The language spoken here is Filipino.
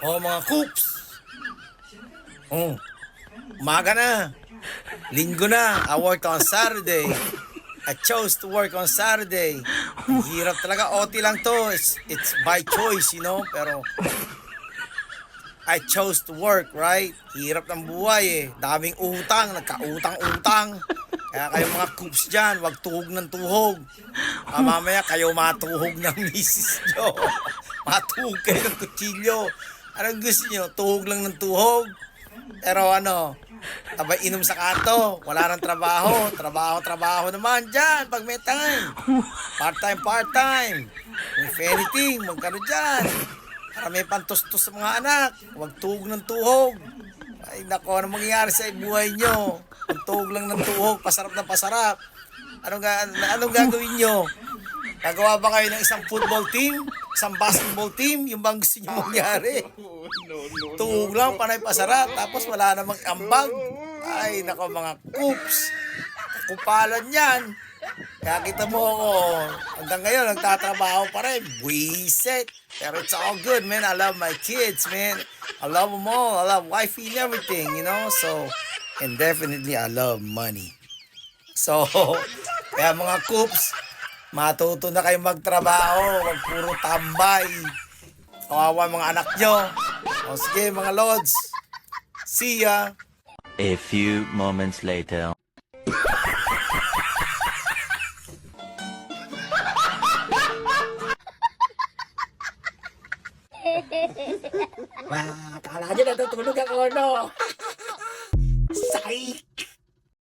Oh, mga coops. Oh, umaga na. Linggo na. I worked on Saturday. I chose to work on Saturday. Ang hirap talaga. OT lang to. It's by choice, you know. Pero I chose to work, right? Hirap ng buhay eh. Daming utang. Nagkautang-utang. Kaya kayo mga coops dyan, wag tuhog ng tuhog. Mamaya kayo matuhog ng misis nyo. Matuhog kayo ng kutsilyo. Anong gusto nyo? Tuhog lang ng tuhog? Pero ano, tabay inom sa kanto, wala nang trabaho. Trabaho naman dyan pag may time. Part-time. If anything, magkano dyan. Para may pantustos sa mga anak. Huwag tuhog ng tuhog. Ay nako, ano mangyayari sa buhay nyo? Ang tuhog lang ng tuhog, pasarap na pasarap. Anong gagawin nyo? Gagawa ba kayo ng isang football team? Isang basketball team? Yung bang gusto nyo mangyari? Tuhog lang, panay pasarap. Tapos wala namang ambag. Ay, nako mga coops. Kupalan yan. Kaya kita mo ako, hanggang ngayon, nagtatrabaho pa rin. Buisit. Pero it's all good, man. I love my kids, man. I love them all. I love wifey and everything, you know? So, and definitely, I love money. So, kaya mga coops, matuto na kayo magtrabaho. Huwag puro tambay. Kawawa mga anak nyo. O sige, mga lods. See ya. A few moments later. Wah, kala nyo natutulog ako, no?